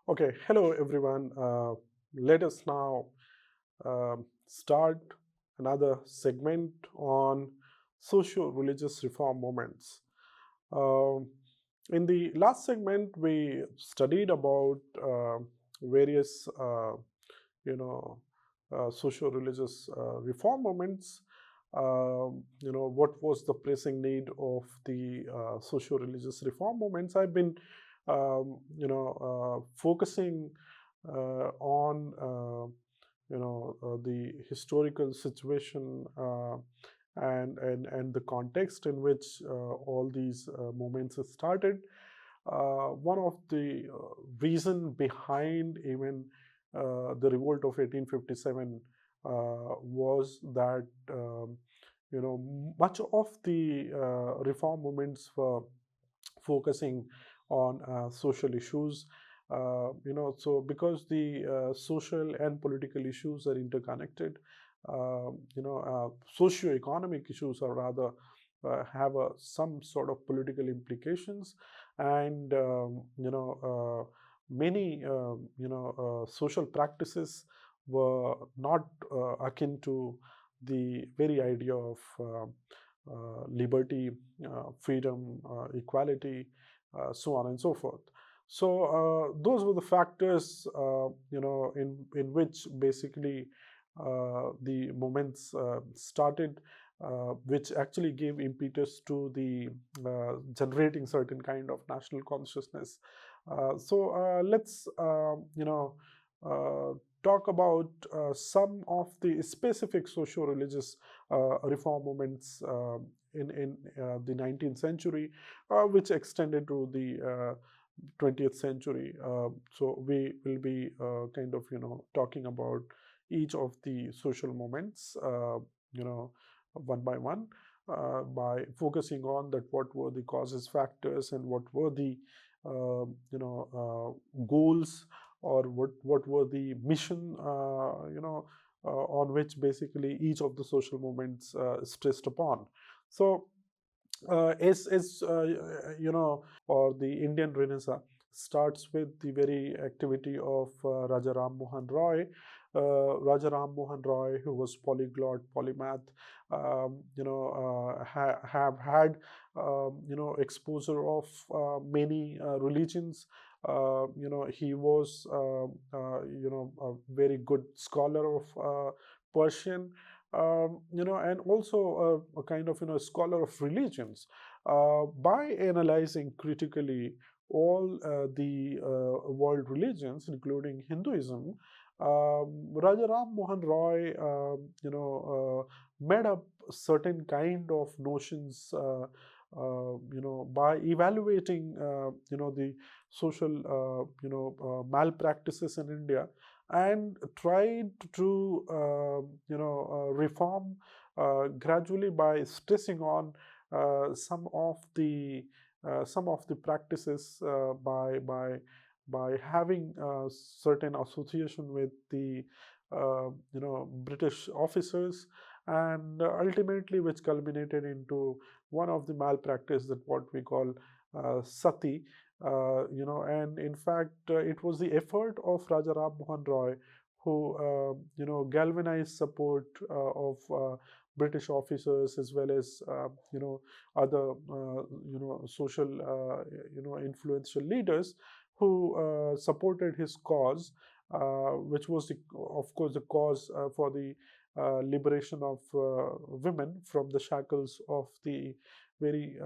Okay, hello everyone. Let us now start another segment on socio-religious reform movements. Um in the last segment, we studied about various, socio-religious reform movements. What was the pressing need of the socio-religious reform movements? I've been, focusing on, the historical situation and the context in which all these movements started. One of the reason behind even the revolt of 1857 was that much of the reform movements were focusing on social issues. So because the social and political issues are interconnected, socio-economic issues are rather have some sort of political implications, and many social practices were not akin to the very idea of liberty, freedom, equality, so on and so forth. So those were the factors, in which basically the movements started, which actually gave impetus to the generating certain kind of national consciousness. So let's talk about some of the specific socio-religious reform movements in the 19th century, which extended to the 20th century. So we will be kind of talking about each of the social movements, one by one, by focusing on that what were the causes, factors, and what were the goals, or what were the mission, on which basically each of the social movements stressed upon. So or the Indian Renaissance starts with the very activity of Raja Rammohan Roy. Raja Rammohan Roy, who was polyglot, polymath, have had exposure of many religions. He was a very good scholar of Persian, and also a kind of scholar of religions. By analyzing critically all the world religions, including Hinduism, Raja Ram Mohan Roy, made up certain kind of notions. By evaluating, the social, malpractices in India, and tried to reform gradually by stressing on some of the practices, by having certain association with the British officers, and ultimately which culminated into one of the malpractice, that what we call Sati. And in fact, it was the effort of Raja Ram Mohan Roy who galvanized support of British officers, as well as other social influential leaders who supported his cause, which was of course the cause for the liberation of women from the shackles of the very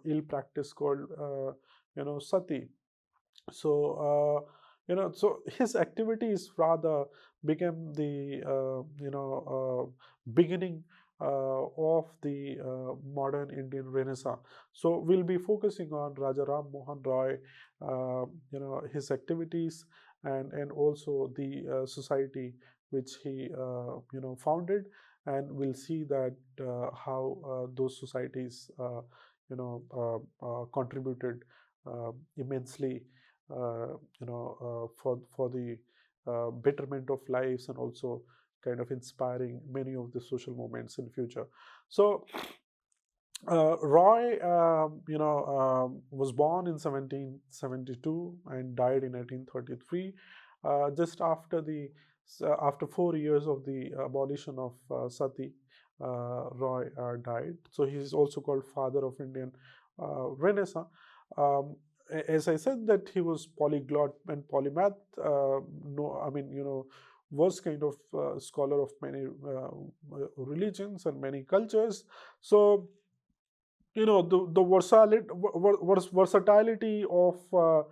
ill practice called Sati. So so his activities rather became the beginning of the modern Indian Renaissance. So we'll be focusing on Raja Ram Mohan Roy, his activities, and also the society which he founded, and we'll see that how those societies contributed immensely, for the betterment of lives, and also kind of inspiring many of the social movements in future. So Roy, was born in 1772 and died in 1833, just after after 4 years of the abolition of Sati. Roy died. So he is also called father of Indian Renaissance. Um, as I said, that he was polyglot and polymath. No, I mean, was kind of scholar of many religions and many cultures. So the versatility of Raja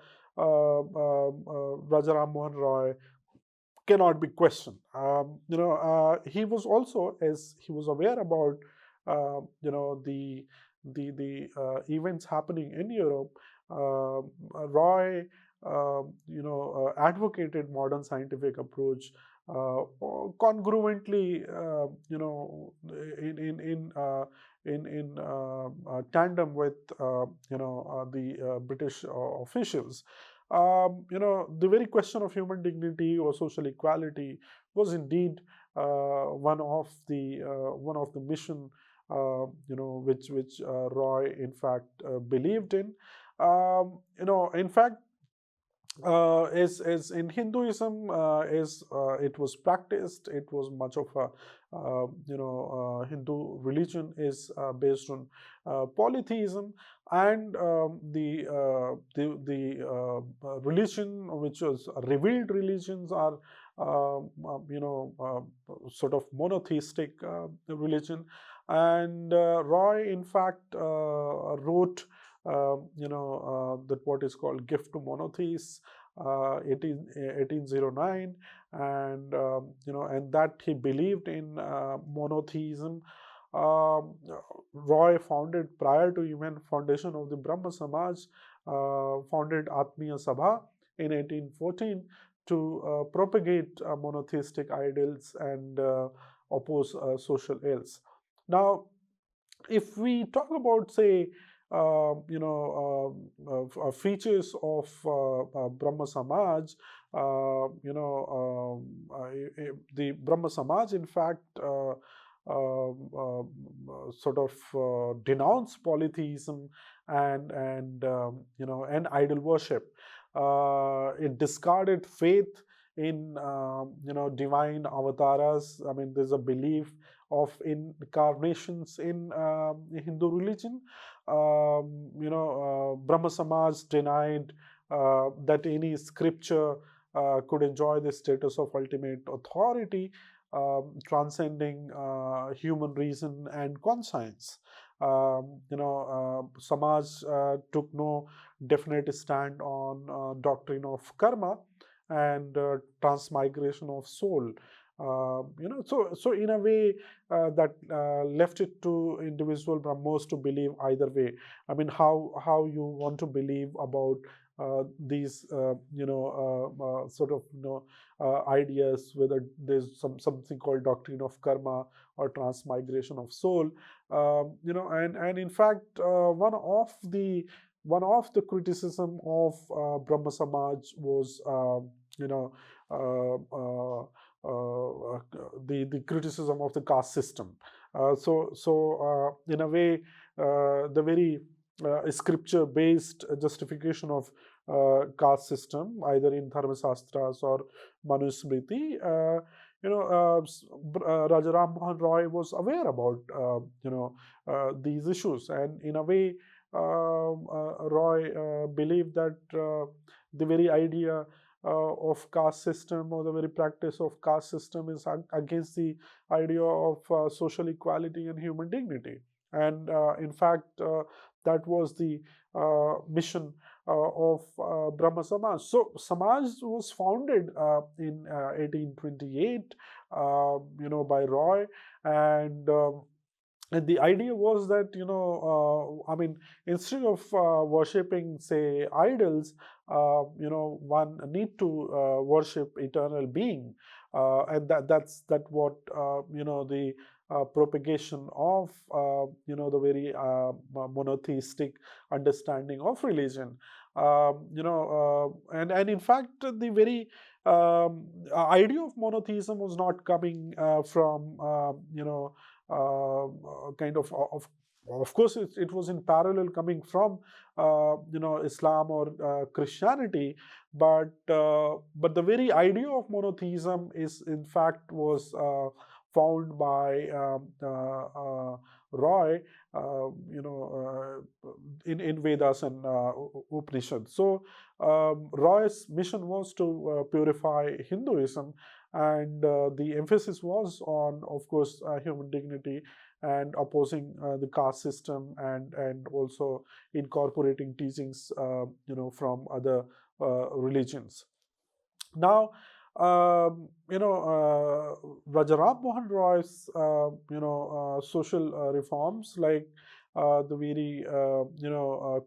Rammohan Roy cannot be questioned. He was also, as he was aware about, the events happening in Europe. Roy, advocated modern scientific approach congruently, in tandem with the British officials. The very question of human dignity or social equality was indeed one of the mission, which Roy in fact believed in. In fact, as in Hinduism, as it was practiced, it was much of a Hindu religion is based on polytheism, and the religion which was revealed religions are sort of monotheistic religion, and Roy in fact wrote that what is called Gift to Monotheists, 1809, and that he believed in monotheism. Um, Roy founded, prior to even foundation of the Brahmo Samaj, founded Atmiya Sabha in 1814 to propagate monotheistic ideals and oppose social ills. Now, if we talk about, say, features of Brahma Samaj, the Brahma Samaj, in fact, sort of denounce polytheism and idol worship. It discarded faith in divine avatars. I mean, there's a belief of incarnations in Hindu religion. Brahma Samaj denied that any scripture could enjoy the status of ultimate authority, transcending human reason and conscience. Samaj took no definite stand on doctrine of karma and transmigration of soul. So in a way, that left it to individual Brahmos to believe either way. I mean, how you want to believe about these sort of ideas, whether there's something called doctrine of karma or transmigration of soul. And in fact, one of the criticism of Brahma Samaj was you know uh, uh, the criticism of the caste system. In a way, the very scripture based justification of caste system, either in Dharma Shastras or Manusmriti, Raja Ram Mohan Roy was aware about these issues, and in a way, Roy believed that the very idea of caste system or the very practice of caste system is against the idea of social equality and human dignity. And in fact, that was the mission of Brahma Samaj. So Samaj was founded in 1828, by Roy, and and the idea was that, I mean, instead of worshipping, say, idols, one need to worship eternal being, and that's what the propagation of the very monotheistic understanding of religion. And in fact, the very idea of monotheism was not coming from kind of Of course, it was in parallel coming from Islam or Christianity, but the very idea of monotheism is in fact was found by Roy, in Vedas and Upanishads. So Roy's mission was to purify Hinduism, and the emphasis was on, of course, human dignity and opposing the caste system, and also incorporating teachings from other religions. Now, Raja Rammohan Roy's social reforms, like the very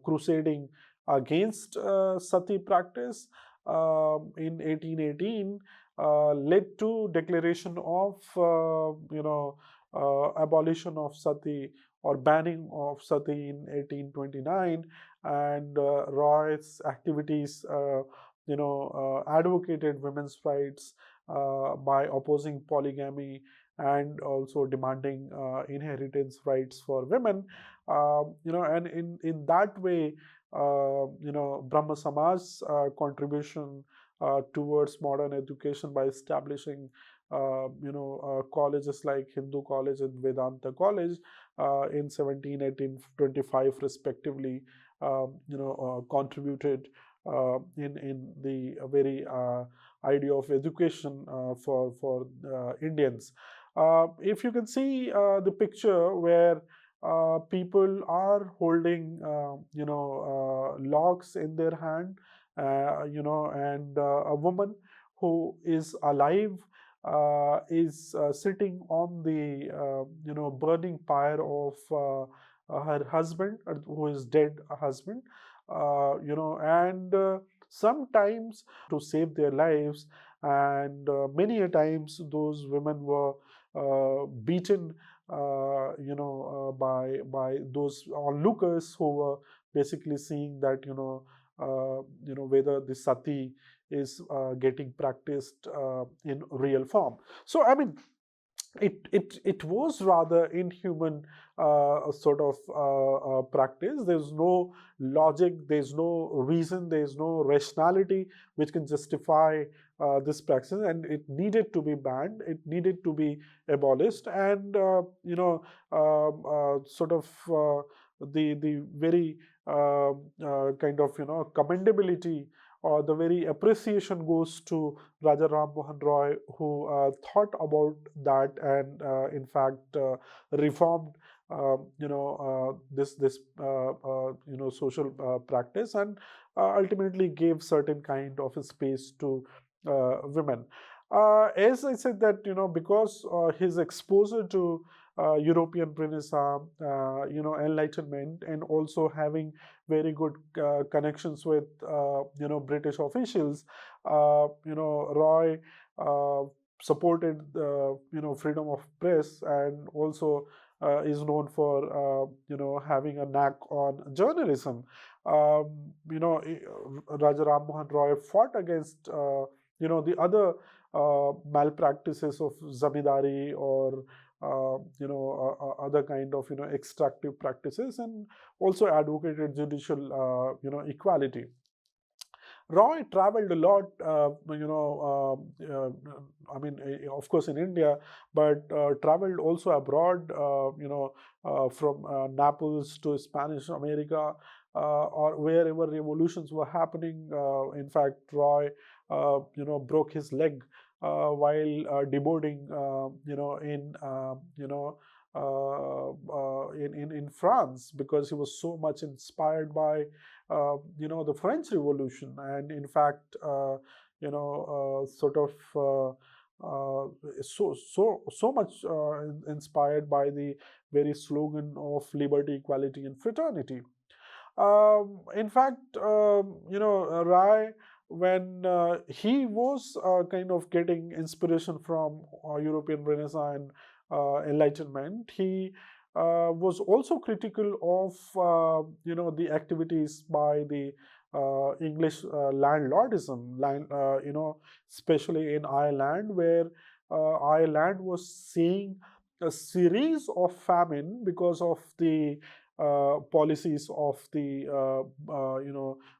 crusading against sati practice in 1818 led to declaration of abolition of sati or banning of sati in 1829, and Roy's activities advocated women's rights by opposing polygamy and also demanding inheritance rights for women. And in that way, Brahmo Samaj's contribution towards modern education by establishing colleges like Hindu College and Vedanta College in 17, 18, 25 respectively, contributed in the very idea of education for Indians. If you can see the picture where people are holding logs in their hand, and a woman who is alive is sitting on the burning pyre of her husband, who is dead husband, and sometimes to save their lives, and many a times those women were beaten by those onlookers who were basically seeing that whether the sati is getting practiced in real form. So I mean, it was rather inhuman sort of practice. There's no logic, there's no reason, there's no rationality which can justify this practice, and it needed to be banned, it needed to be abolished, and sort of the very kind of commendability or the very appreciation goes to Raja Rammohan Roy, who thought about that, and in fact reformed this social practice, and ultimately gave certain kind of a space to women. As I said, that because his exposure to European Renaissance, Enlightenment, and also having very good connections with British officials, Roy uh, supported the freedom of press, and also is known for having a knack on journalism. Raja Rammohan Roy fought against the other malpractices of zamindari, or other kind of extractive practices, and also advocated judicial equality. Roy traveled a lot, I mean, of course, in India, but traveled also abroad, from Naples to Spanish America, or wherever revolutions were happening. In fact, Roy, broke his leg while deboarding, in France, because he was so much inspired by the French Revolution, and in fact, sort of so much inspired by the very slogan of liberty, equality, and fraternity. In fact, Rai, when he was kind of getting inspiration from European Renaissance and Enlightenment, he was also critical of the activities by the English landlordism, especially in Ireland, where Ireland was seeing a series of famine because of the policies of the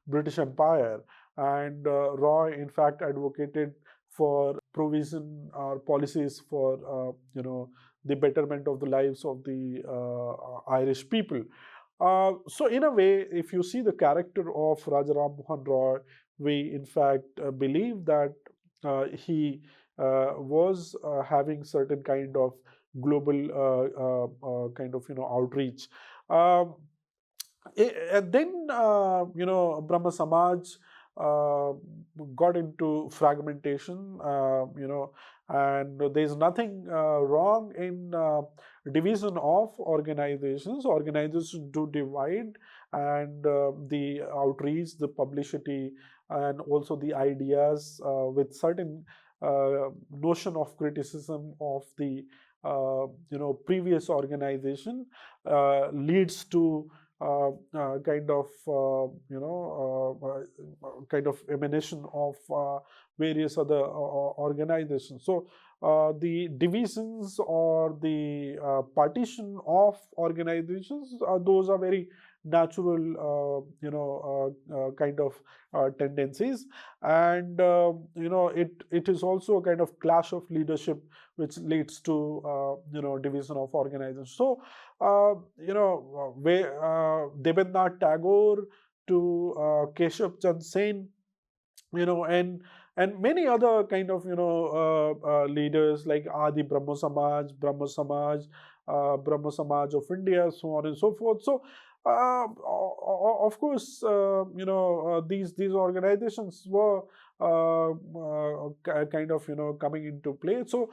British Empire. And Roy, in fact, advocated for provision or policies for the betterment of the lives of the Irish people. So in a way, if you see the character of Raja Rammohan Roy, we in fact believe that he was having certain kind of global kind of outreach. Um, and then Brahmo Samaj uh, got into fragmentation, and there's nothing wrong in division of organizations. Organizations do divide, and the outreach, the publicity, and also the ideas with certain notion of criticism of the previous organization leads to kind of kind of emanation of various other organizations. So the divisions or the partition of organizations, those are very natural kind of tendencies. And it is also a kind of clash of leadership which leads to division of organizations. So where Debendranath Tagore to Keshav Chand Sen, and many other kind of leaders like Adi Brahmo Samaj, Brahmo Samaj of India, so on and so forth. So of course, these organizations were kind of coming into play. So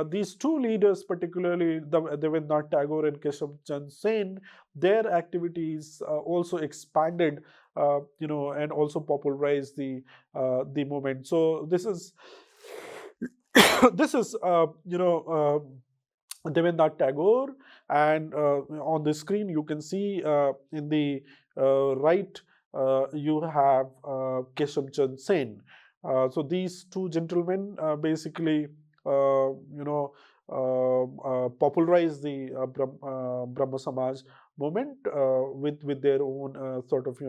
these two leaders, particularly Debendranath Tagore and Keshav Chand Sen, their activities also expanded, and also popularized the movement. So this is this is Debendranath Tagore, and on the screen you can see in the right you have Keshav Chand Sen. So these two gentlemen basically popularized the Brahmo Samaj movement with their own sort of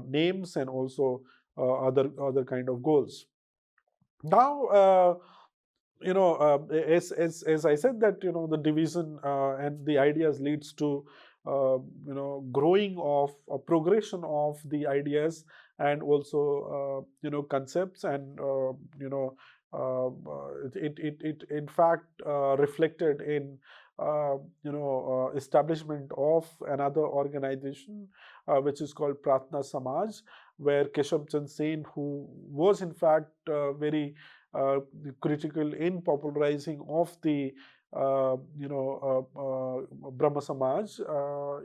names, and also other kind of goals. Now, as I said, that the division and the ideas leads to growing of progression of the ideas, and also concepts, and it in fact reflected in establishment of another organization which is called Prarthana Samaj, where Keshav Chand Sen, who was in fact very critical in popularizing of the Brahmo Samaj.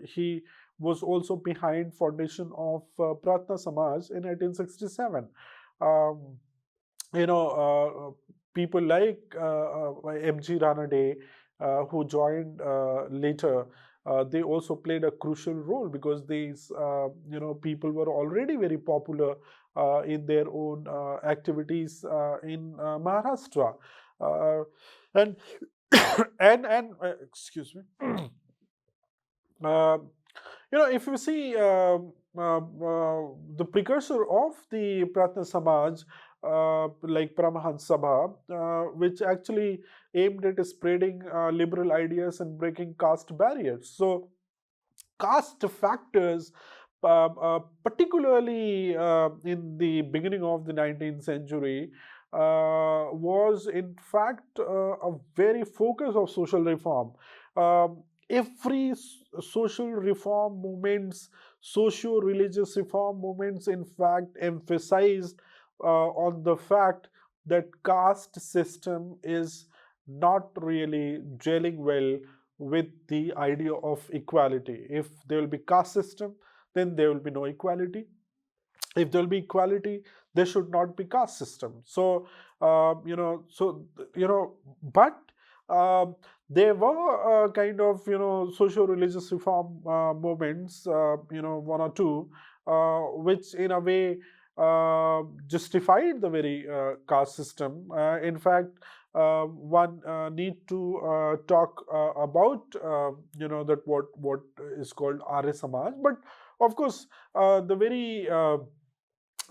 He was also behind formation of Prarthana Samaj in 1867. Um, People like M.G. Ranade, who joined later, they also played a crucial role, because these people were already very popular in their own activities in Maharashtra, and excuse me. uh, if you see the precursor of the Prarthana Samaj, like Paramahansa Sabha, which actually aimed at spreading liberal ideas and breaking caste barriers. So, caste factors, particularly in the beginning of the 19th century, was in fact a very focus of social reform. Every social reform movements, socio-religious reform movements, in fact, emphasized on the fact that caste system is not really gelling well with the idea of equality. If there will be caste system, then there will be no equality. If there will be equality, there should not be caste system. So but uh, there were kind of socio-religious reform movements, one or two, which in a way justified the very caste system. In fact, one need to talk about that what is called Arya Samaj, but of course the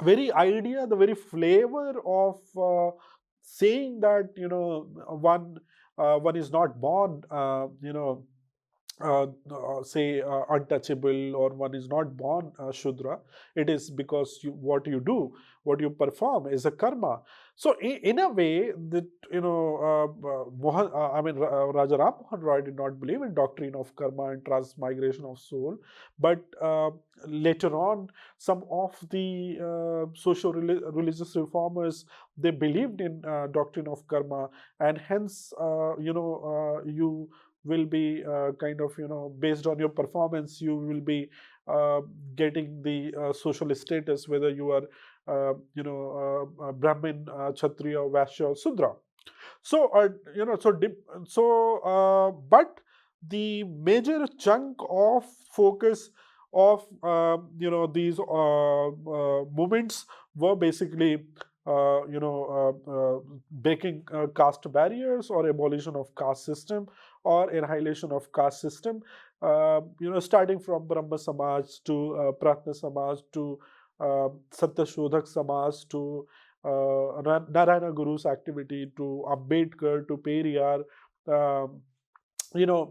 very idea, the very flavor of saying that one is not born say untouchable, or one is not born Shudra. It is because what you do, what you perform is a karma. So in a way that Raja Ram Mohan Roy did not believe in doctrine of karma and transmigration of soul, but later on some of the socio-religious reformers, they believed in doctrine of karma, and hence you will be kind of based on your performance, you will be uh, getting the social status, whether you are Brahmin, Kshatriya, Vaishya, or Sudra. So but the major chunk of focus of these movements were basically breaking caste barriers, or abolition of caste system, or annihilation of caste system. Starting from Brahmo Samaj to Prarthana Samaj to Satya Shodhak Samaj to Narayana Guru's activity to Ambedkar to Periyar,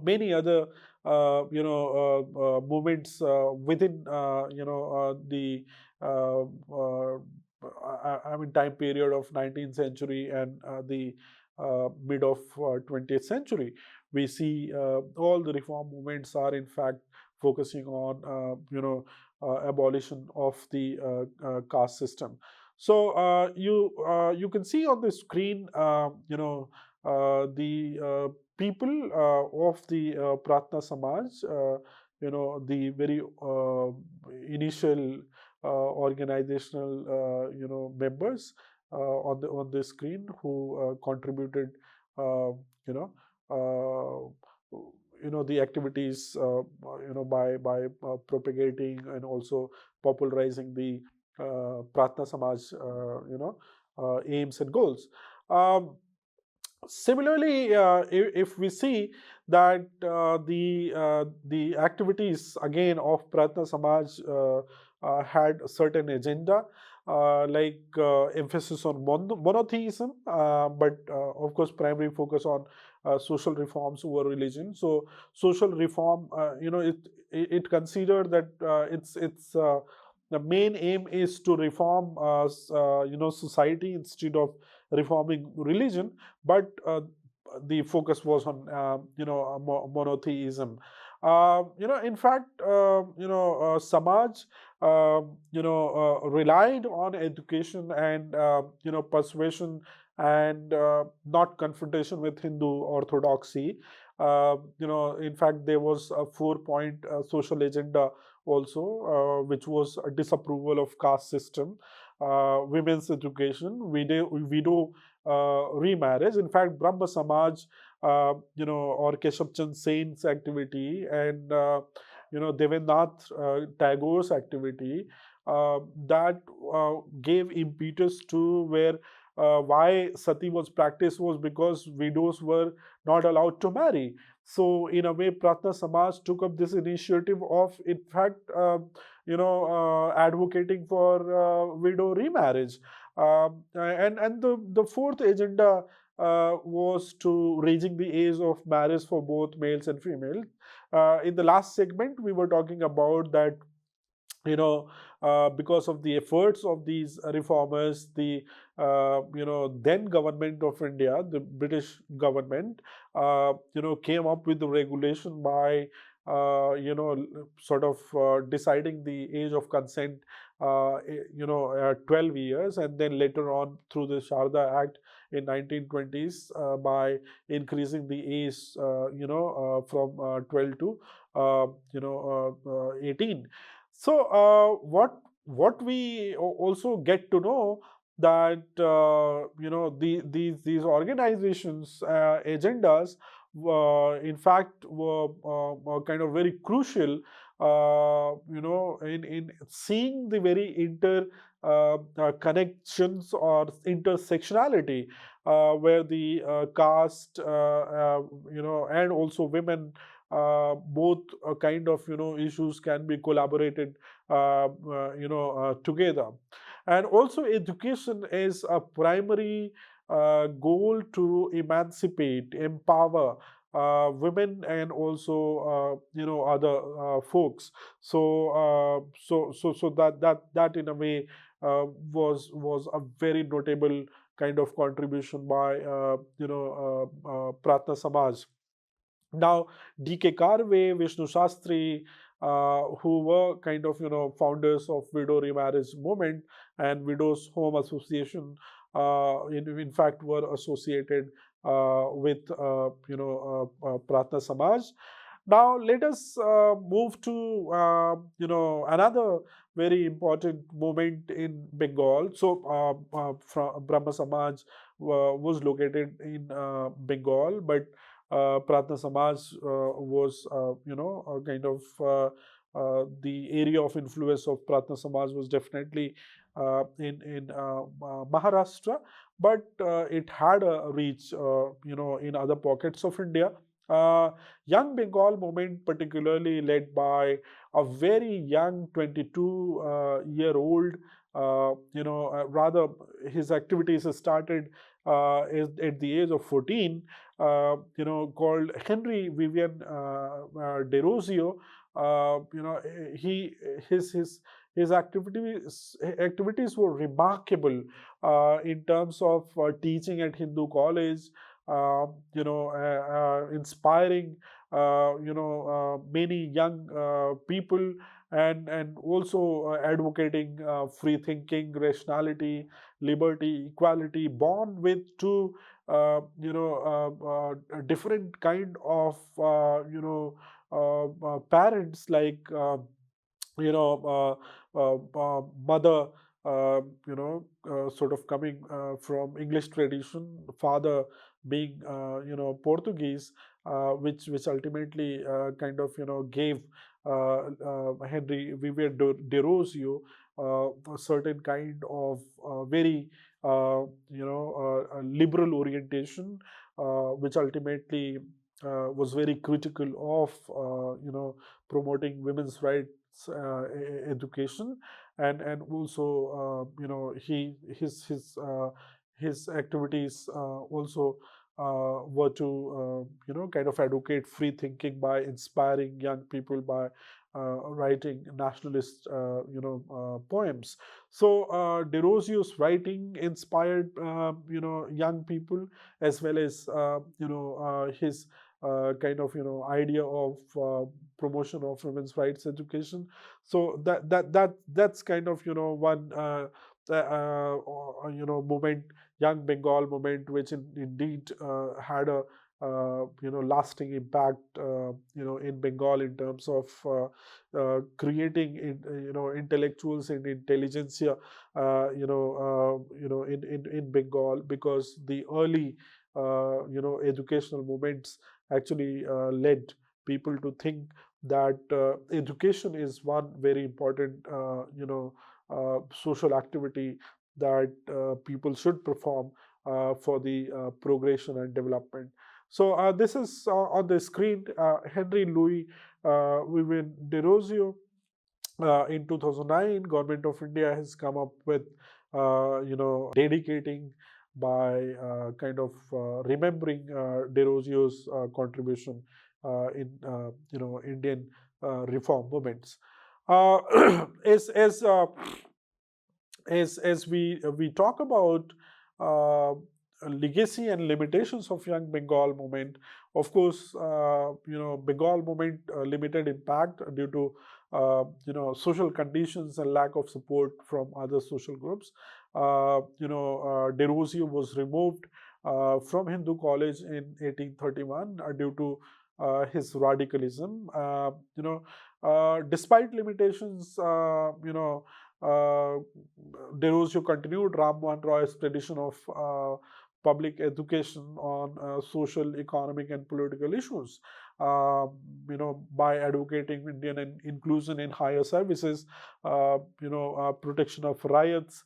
many other movements within the I mean time period of 19th century and the mid of 20th century. We see all the reform movements are in fact focusing on abolition of the caste system. So you can see on the screen the people of the Prarthana Samaj, the very initial organizational, members on the screen who contributed, you know, the activities, by propagating and also popularizing the Prarthana Samaj, aims and goals. Um, Similarly, if we see that the activities again of Prarthana Samaj had a certain agenda, like emphasis on monotheism, but of course primary focus on social reforms over religion. So social reform, it considered that it's the main aim is to reform society instead of reforming religion, but the focus was on monotheism. In fact, Samaj relied on education and persuasion and not confrontation with Hindu orthodoxy. In fact, there was a 4-point social agenda also, which was a disapproval of caste system, women's education, widow remarriage. In fact, Brahmo Samaj, or Keshav Chand Sen's activity, and Devendranath Tagore's activity, that gave impetus to where why sati was practiced was because widows were not allowed to marry. So in a way, Prarthana Samaj took up this initiative of, in fact, advocating for widow remarriage. And the fourth agenda was to raising the age of marriage for both males and females. In the last segment, we were talking about that because of the efforts of these reformers, the then government of India, the British government, came up with the regulation by sort of deciding the age of consent, 12 years, and then later on through the Sharda Act in 1920s by increasing the age, from 12 to 18. So what we also get to know that these organizations agendas in fact were kind of very crucial in seeing the very connections or intersectionality, where the caste, and also women, both kind of issues can be collaborated together. And also education is a primary goal to emancipate, empower women and also other folks. So that in a way was a very notable kind of contribution by Prarthana Samaj. Now, D.K. Karve, Vishnu Shastri, who were kind of founders of widow remarriage movement and widows home association, in fact were associated with Prarthana Samaj. Now let us move to another very important movement in Bengal. So Brahmo Samaj was located in Bengal, but Prarthana Samaj was kind of the area of influence of Prarthana Samaj was definitely in Maharashtra, but it had a reach in other pockets of India. Uh, Young Bengal movement, particularly led by a very young 22-year-old, rather his activities started at the age of 14, called Henry Vivian Derozio. He his activities were remarkable in terms of teaching at Hindu college, inspiring many young people, and also advocating free thinking, rationality, liberty, equality, born with two different kind of parents, like mother, sort of coming from English tradition, father being Portuguese, which ultimately kind of gave Henry Vivier de Rosio a certain kind of very liberal orientation, which ultimately was very critical of promoting women's rights education, and also his activities also were to kind of advocate free thinking by inspiring young people by writing nationalist poems. So De Rosio's writing inspired young people, as well as his kind of idea of promotion of women's rights education. So that's kind of one movement, young Bengal movement, which indeed had a lasting impact in Bengal in terms of creating intellectuals and intelligentsia in Bengal, because the early educational movements actually led people to think that education is one very important social activity that people should perform for the progression and development. So this is on the screen, Henry Louis Vivian de Rosio. In 2009, Government of India has come up with dedicating by kind of remembering De Rosio's contribution in Indian reform movements. As we talk about legacy and limitations of young Bengal movement, of course, Bengal movement limited impact due to social conditions and lack of support from other social groups. De Rosio was removed from Hindu College in 1831 due to his radicalism. Despite limitations, De Rosio continued Rammohan Roy's tradition of public education on social, economic, and political issues. uh, by advocating Indian inclusion in higher services, protection of riots,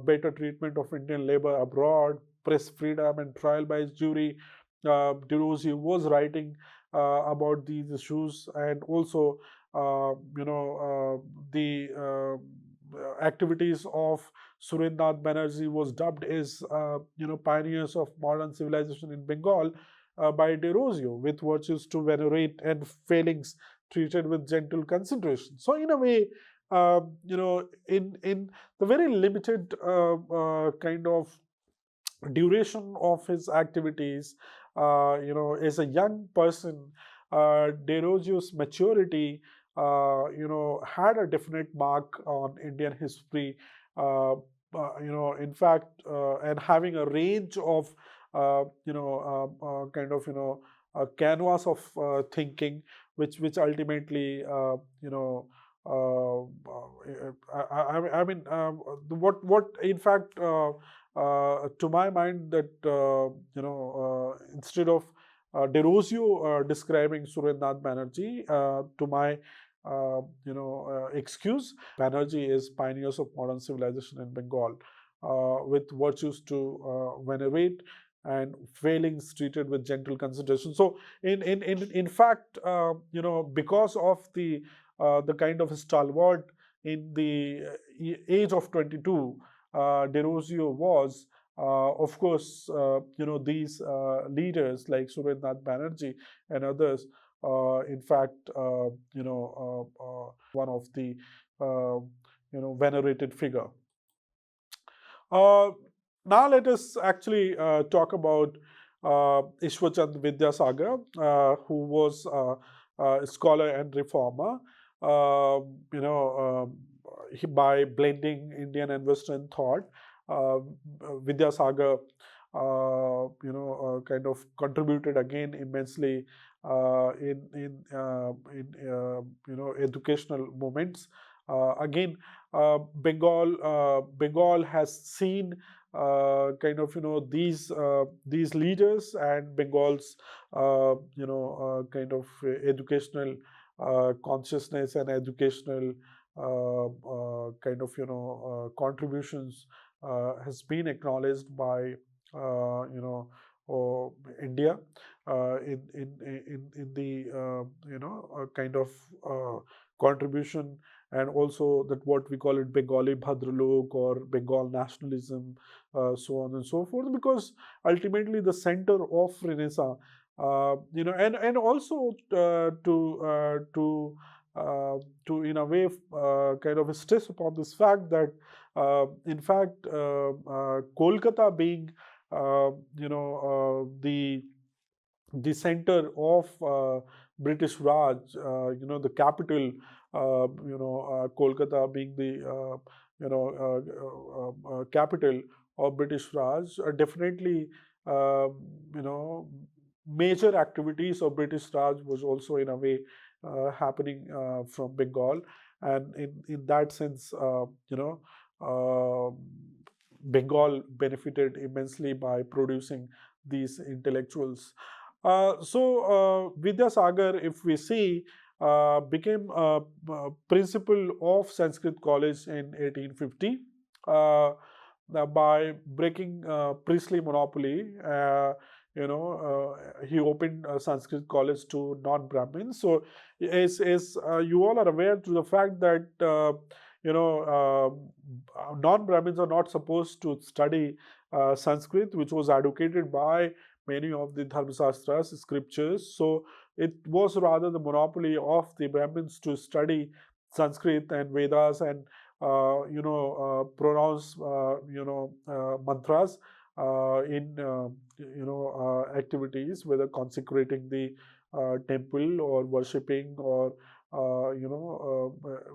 better treatment of Indian labor abroad, press freedom, and trial by jury. De Rossi was writing about these issues, and also, the activities of Surendranath Banerjee was dubbed as pioneers of modern civilization in Bengal by De Rossi, with virtues to venerate and failings treated with gentle consideration. So in a way, in the very limited kind of duration of his activities, as a young person, De Roggio's maturity, had a definite mark on Indian history. In fact, and having a range of, kind of, a canvas of thinking, which ultimately, I mean, what in fact, to my mind, that instead of De Rosio describing Surendranath Banerjee, to my excuse, Banerjee is pioneers of modern civilization in Bengal, with virtues to venerate and failings treated with gentle consideration. So, in fact, because of the kind of stalwart in the age of 22, De Rosio was, of course, these leaders like Surendranath Banerjee and others, in fact, one of the, venerated figure. Uh, Now let us actually talk about Ishwar Vidyasagar, who was a scholar and reformer. By blending Indian and Western thought, Vidyasagar, kind of contributed again immensely in educational movements. Again, Bengal has seen kind of these leaders, and Bengal's kind of educational consciousness and educational kind of contributions has been acknowledged by India in the kind of contribution, and also that what we call it Bengali Bhadralok or Bengal nationalism, so on and so forth, because ultimately the center of Renaissance, and also to in a way kind of stress upon this fact that in fact Kolkata being the center of British Raj, the capital, Kolkata being the capital of British Raj, definitely, major activities of British Raj was also in a way happening from Bengal, and in that sense, uh, Bengal benefited immensely by producing these intellectuals. Vidyasagar, if we see, became a principal of Sanskrit College in 1850 by breaking priestly monopoly. He opened a Sanskrit college to non-Brahmins. So, as you all are aware to the fact that non-Brahmins are not supposed to study Sanskrit, which was advocated by many of the Dharmasastras, scriptures. So it was rather the monopoly of the Brahmins to study Sanskrit and Vedas and pronounce mantras in activities, whether consecrating the temple or worshipping or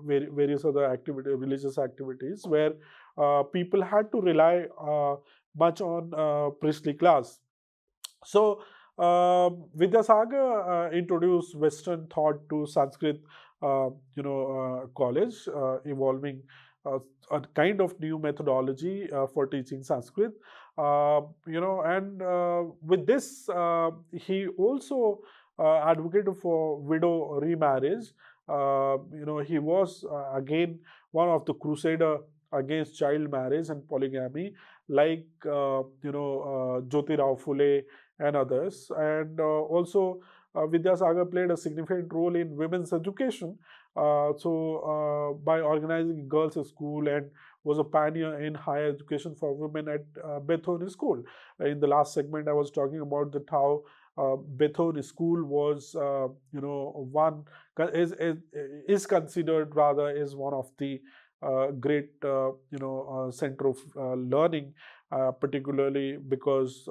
various other religious activities, where people had to rely much on priestly class. So, Vidyasagar introduced Western thought to Sanskrit, college, evolving a kind of new methodology for teaching Sanskrit. And with this, he also advocate for widow remarriage. He was again one of the crusader against child marriage and polygamy, like Jyotirao Phule and others. And also, Vidyasagar played a significant role in women's education. By organizing girls' school, and was a pioneer in higher education for women at Bethune School. In the last segment, I was talking about the how Bethune School was, one is considered rather as one of the great, center of learning, particularly because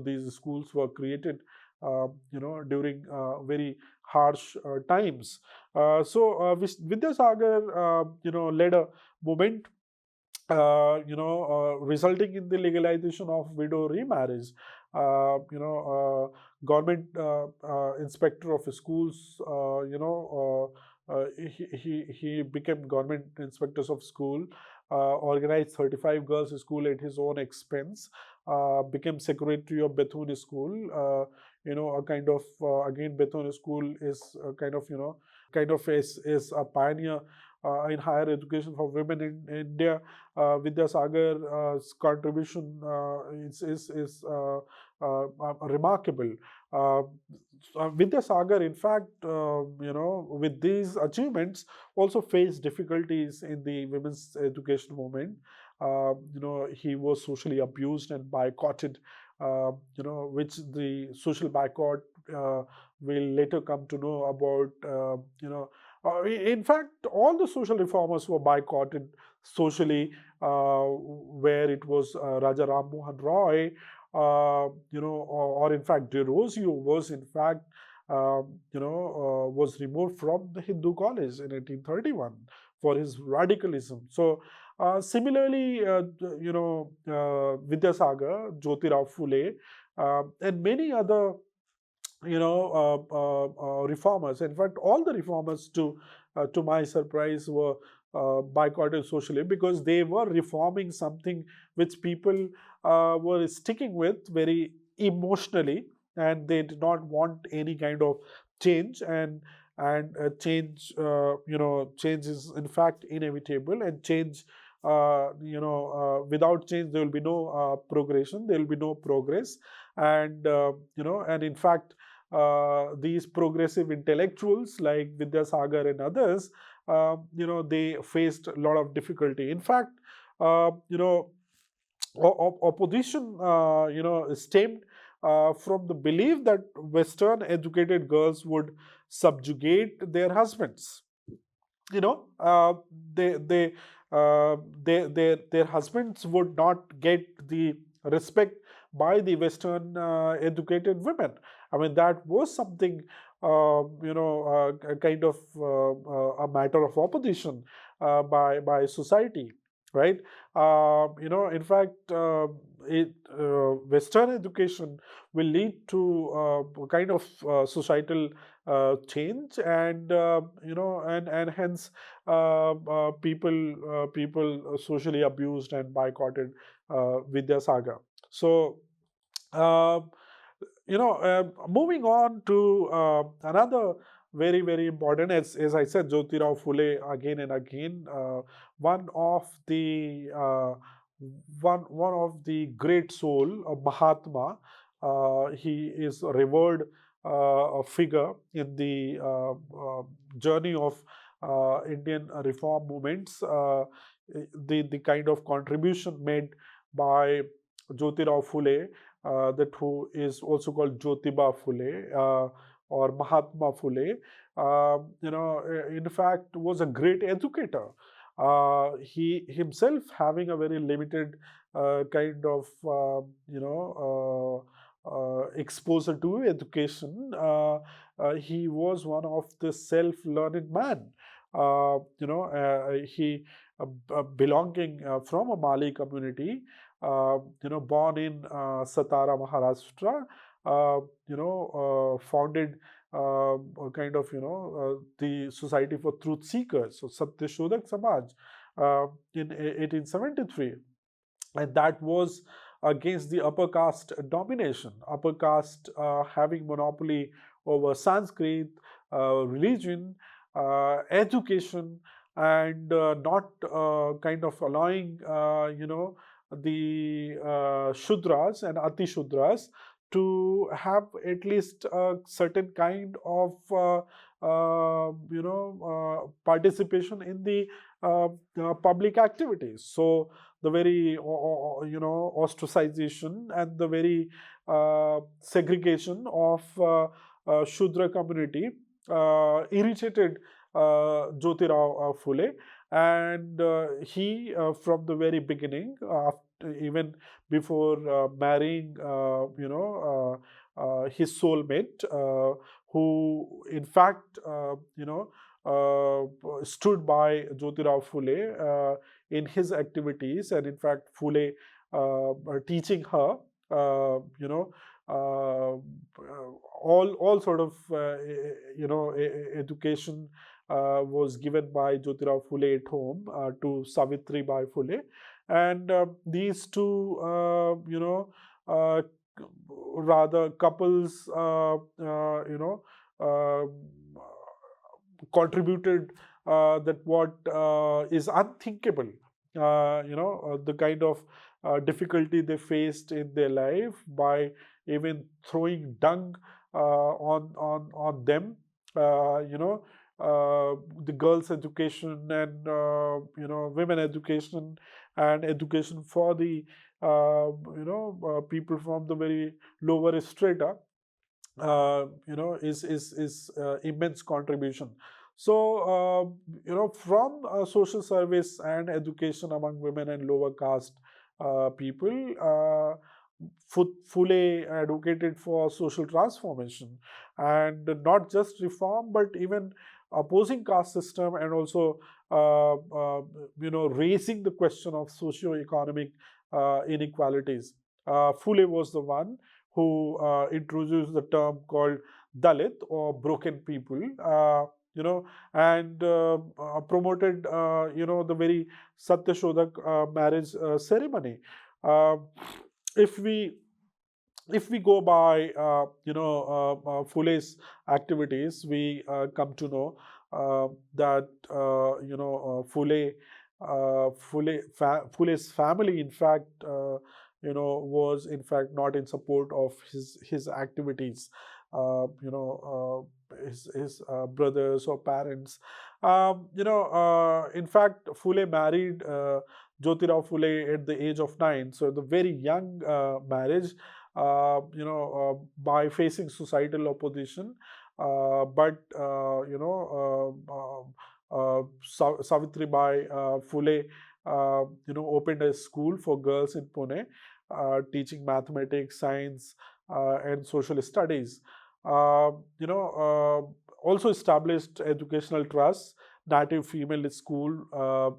these schools were created, during very harsh times. Vidyasagar, led a movement resulting in the legalization of widow remarriage. Government inspector of schools, he became government inspectors of school, organized 35 girls' school at his own expense, became secretary of Bethune School. A kind of, again, Bethune School is kind of is a pioneer in higher education for women in India. Vidyasagar's contribution is remarkable. Vidyasagar, in fact, with these achievements, also faced difficulties in the women's education movement. He was socially abused and boycotted, which the social boycott will later come to know about. In fact, all the social reformers were boycotted socially, where it was Raja Rammohan Roy, or in fact, De Rosio was in fact, was removed from the Hindu college in 1831 for his radicalism. So, similarly, Vidyasagar, Jyotirao Phule, and many other reformers. In fact, all the reformers, to my surprise, were boycotted socially because they were reforming something which people were sticking with very emotionally, and they did not want any kind of change. And change is in fact inevitable, and change, without change there will be no progression, there will be no progress. And in fact, these progressive intellectuals like Vidyasagar and others, they faced a lot of difficulty. In fact, uh, you know, opposition, stemmed from the belief that Western educated girls would subjugate their husbands. you know uh, they they their husbands would not get the respect by the Western educated women. I mean, that was something, a kind of a matter of opposition by society, right? In fact, Western education will lead to kind of societal change, and and hence people socially abused and boycotted Vidyasagar. So, uh, moving on to another very important, as I said, Jyotirao Phule, again and again, one of the one of the great soul of Mahatma. He is a revered figure in the journey of Indian reform movements. The kind of contribution made by Jyotirao Phule, that who is also called Jyotiba Phule, or Mahatma Phule, in fact, was a great educator. He himself having a very limited kind of, exposure to education. He was one of the self-learned man. He belonging from a Mali community, born in Satara, Maharashtra, founded kind of, the Society for Truth Seekers, so Satyashodak Samaj, in 1873. And that was against the upper caste domination, upper caste having monopoly over Sanskrit, religion, education, and not kind of allowing, the Shudras and Ati Shudras to have at least a certain kind of participation in the public activities. So the very ostracization and the very segregation of Shudra community irritated Jyotirao Phule, and he from the very beginning, even before marrying his soulmate, who in fact stood by Jyotirao Phule in his activities, and in fact Phule teaching her all sort of education was given by Jyotirao Phule at home to Savitribai Phule, and these two uh, rather couples uh, contributed that what is unthinkable, the kind of difficulty they faced in their life by even throwing dung on them, the girls' education and women education and education for the people from the very lower strata, is immense contribution. So from social service and education among women and lower caste people, Phule advocated for social transformation, and not just reform but even opposing caste system, and also raising the question of socio-economic inequalities. Phule was the one who introduced the term called Dalit, or broken people, and promoted, the very Satyashodak marriage ceremony. Uh, if we if we go by Phule's activities, we come to know that Phule's family, in fact, was in fact not in support of his activities. His brothers or parents. In fact, Phule married Jyotirao Phule at the age of 9, so the very young marriage, by facing societal opposition. But Savitribai Phule, opened a school for girls in Pune, teaching mathematics, science, and social studies. Uh, also established educational trusts, native female school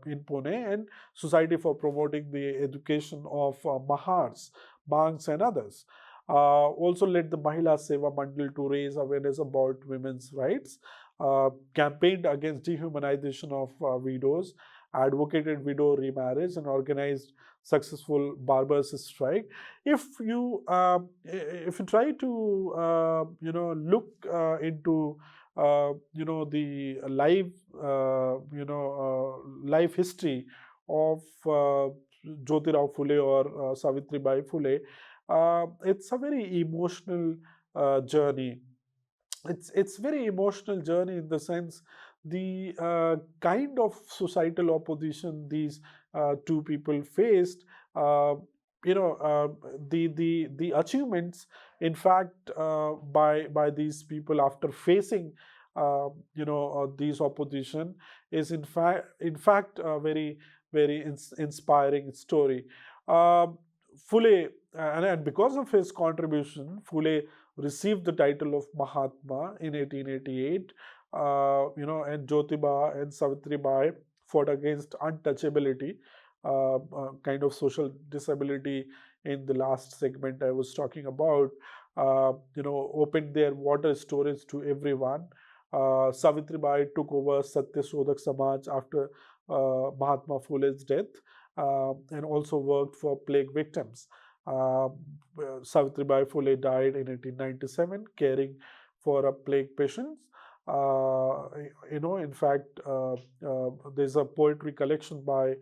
in Pune, and Society for Promoting the Education of Mahars, monks, and others. Also led the Mahila Seva Mandal to raise awareness about women's rights, campaigned against dehumanization of widows, advocated widow remarriage, and organized successful barbers' strike. If you try to look into the life history of Jyotirao Phule or Savitribai Phule, it's a very emotional journey. It's very emotional journey in the sense the kind of societal opposition these two people faced. Uh, the achievements, in fact, by these people after facing these opposition is in fact a very inspiring story. Uh, Phule, and because of his contribution, Phule received the title of Mahatma in 1888. And Jyotiba and Savitribai fought against untouchability, kind of social disability in the last segment I was talking about. Opened their water storage to everyone. Savitribai took over Satyashodak Samaj after Mahatma Phule's death, and also worked for plague victims. Uh, Savitribai Phule died in 1897, caring for a plague patient. In fact, there's a poetry collection by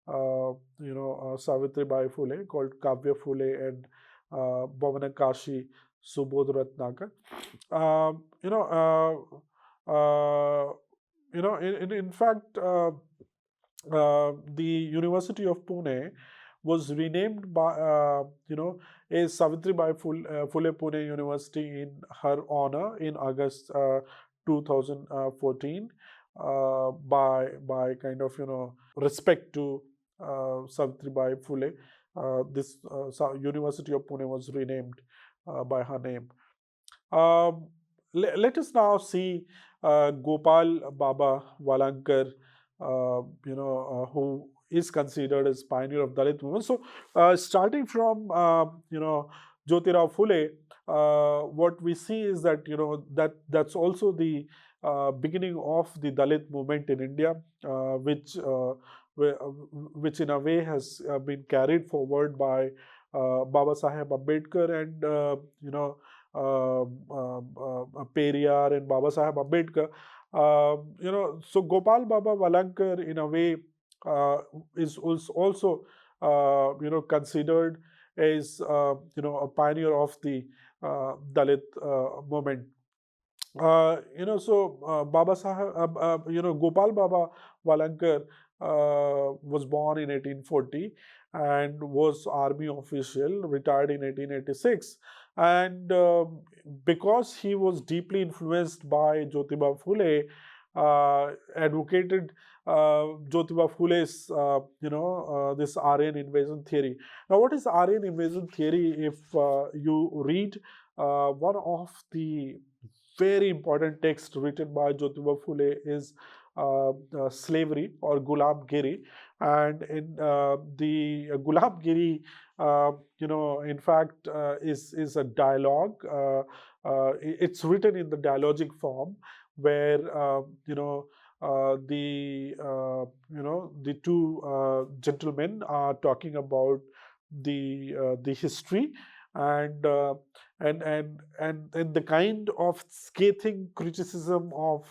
Savitribai Phule called Kavya Phule and Bhavanakashi Subodh Ratnakar. You know, in fact, the University of Pune was renamed by, as Savitribai Phule Pune University in her honor in August 2014, by kind of, respect to Savitribai Phule. This University of Pune was renamed by her name. Let us now see Gopal Baba Walangkar, who is considered as pioneer of Dalit movement. So, starting from Jyotirao Phule, what we see is that that's also the beginning of the Dalit movement in India, which in a way has been carried forward by Baba Saheb Ambedkar and Periyar and Baba Saheb Ambedkar. So Gopal Baba Walankar, in a way, is also considered as a pioneer of the Dalit movement. Baba Sahib, Gopal Baba Walankar was born in 1840 and was army official, retired in 1886. And because he was deeply influenced by Jyotirao Phule, advocated Jyotirao Phule's, this Aryan invasion theory. Now, what is Aryan invasion theory? If you read one of the very important text written by Jyotirao Phule is slavery or Gulabgiri, and in the Gulabgiri, in fact, is a dialogue. It's written in the dialogic form, where the two gentlemen are talking about the history and and the kind of scathing criticism of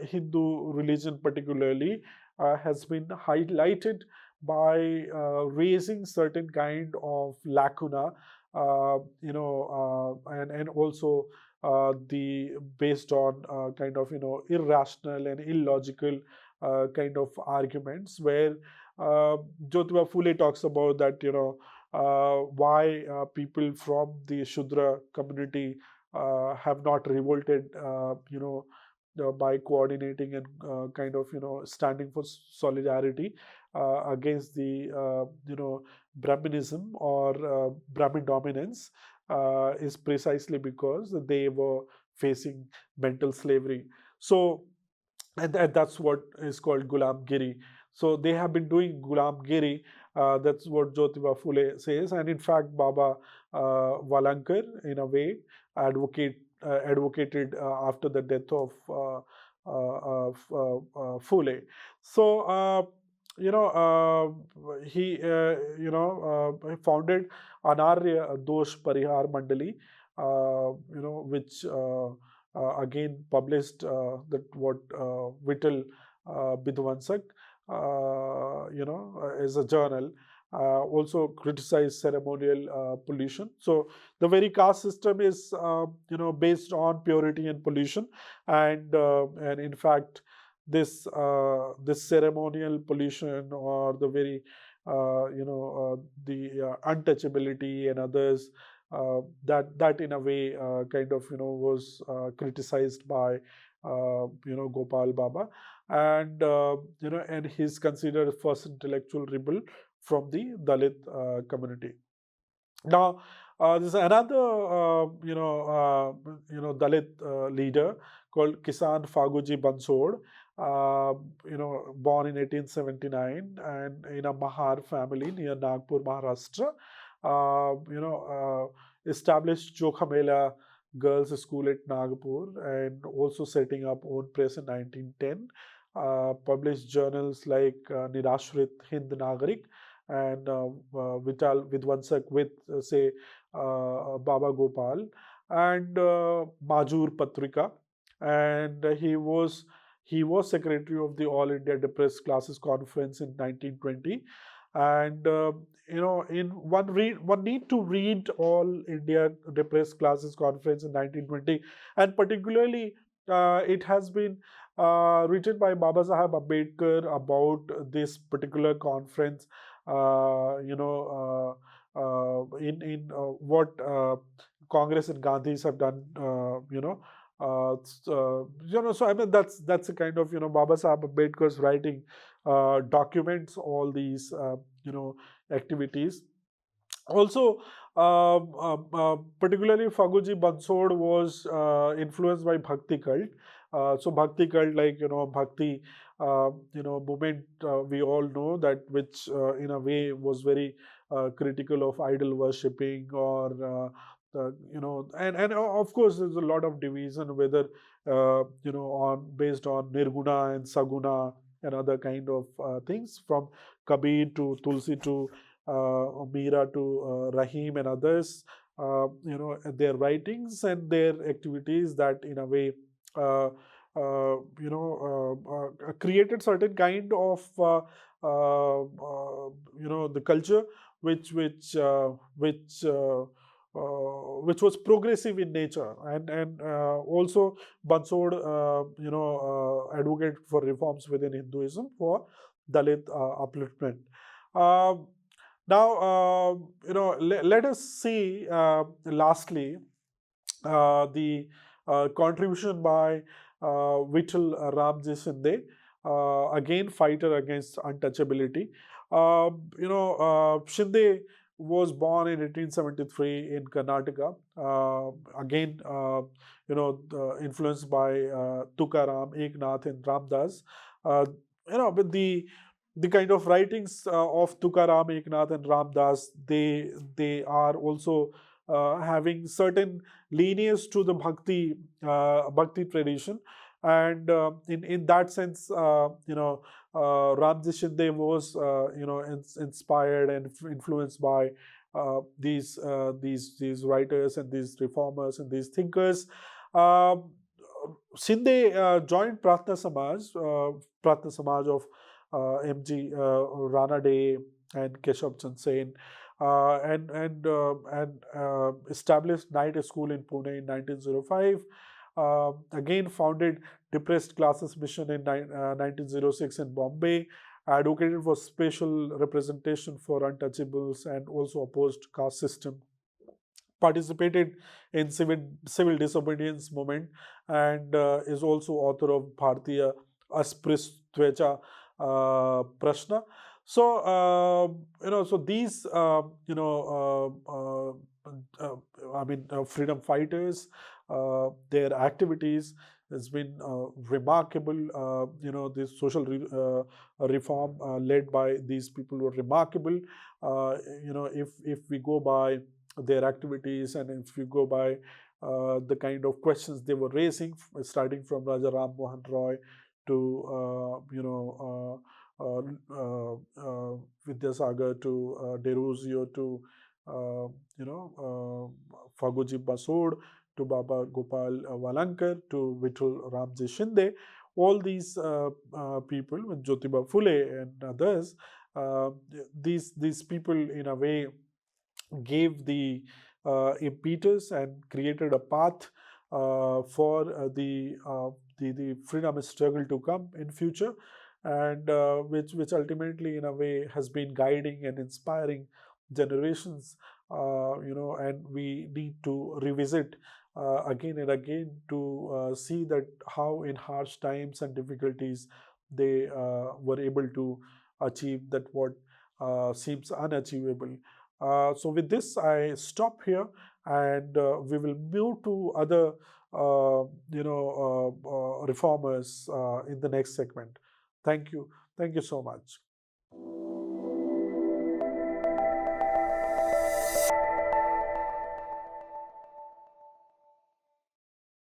Hindu religion particularly has been highlighted by raising certain kind of lacuna, and also the based on kind of irrational and illogical kind of arguments, where Jyotirao Phule talks about that why people from the Shudra community have not revolted, by coordinating and kind of standing for solidarity against the Brahminism or Brahmin dominance, is precisely because they were facing mental slavery. So, and that's what is called Gulabgiri. So they have been doing Gulabgiri. That's what Jyotirao Phule says, and in fact, Baba Walankar, in a way, advocated after the death of Phule. So he founded Anarya Dosh Parihar Mandali, which again published that what Vitthal Bidwansak, as a journal. Also criticized ceremonial pollution. So the very caste system is based on purity and pollution, and in fact this ceremonial pollution or the very the untouchability and others, that in a way kind of was criticized by Gopal Baba, and and he's considered first intellectual rebel from the Dalit community. Now, there's another Dalit leader called Kisan Faguji Bansod, born in 1879 and in a Mahar family near Nagpur, Maharashtra. Established Chokhamela Girls School at Nagpur and also setting up own press in 1910. Published journals like Nirashrit Hind Nagarik and Vitthal Vidwansak with, say, Baba Gopal. and Majur Patrika, and he was secretary of the All India Depressed Classes Conference in 1920. And in one need to read All India Depressed Classes Conference in 1920, and particularly it has been written by Baba Saheb Ambedkar about this particular conference. What Congress and Gandhis have done. So I mean that's a kind of Baba Saheb Ambedkar's writing documents all these activities. Also, particularly Faguji Bansod was influenced by Bhakti cult. So Bhakti cult, like Bhakti, movement. We all know that, which in a way was very critical of idol worshipping, or and of course there's a lot of division whether on based on Nirguna and Saguna and other kind of things, from Kabir to Tulsi to Mira to Rahim and others, their writings and their activities that in a way uh, created certain kind of the culture which was progressive in nature, and also Bansod advocated for reforms within Hinduism for Dalit upliftment. Um Now, let us see lastly the contribution by Vitthal Ramji Shinde, again fighter against untouchability. Shinde was born in 1873 in Karnataka. Again, influenced by Tukaram, Eknath, and Ramdas. With the kind of writings of Tukaram, Eknath, and Ramdas, they are also having certain lineage to the bhakti tradition, and in that sense, Ramji Shinde was inspired and influenced by these writers and these reformers and these thinkers. Um Shinde joined Prarthana Samaj of MG Rana Day and Keshav Chand Sen, and established night school in Pune in 1905. Again, founded Depressed Classes Mission in 1906 in Bombay. Advocated for special representation for untouchables and also opposed caste system. Participated in civil disobedience movement, and is also author of Bhartiya Aspristvecha Prashna. So so these I mean freedom fighters, their activities has been remarkable. This social reform led by these people were remarkable. If we go by their activities, and if you go by the kind of questions they were raising, starting from Raja Rammohan Roy to Vidyasagar to Deruzio to Faguji Bansod to Baba Gopal Walangkar to Vitthal Ramji Shinde, all these people, Jyotirao Phule and others, uh, these people in a way gave the impetus and created a path for the freedom struggle to come in future, and which ultimately in a way has been guiding and inspiring generations. And we need to revisit again and again to see that how in harsh times and difficulties they were able to achieve that what seems unachievable. So with this, I stop here, and we will move to other, reformers in the next segment. Thank you. Thank you so much.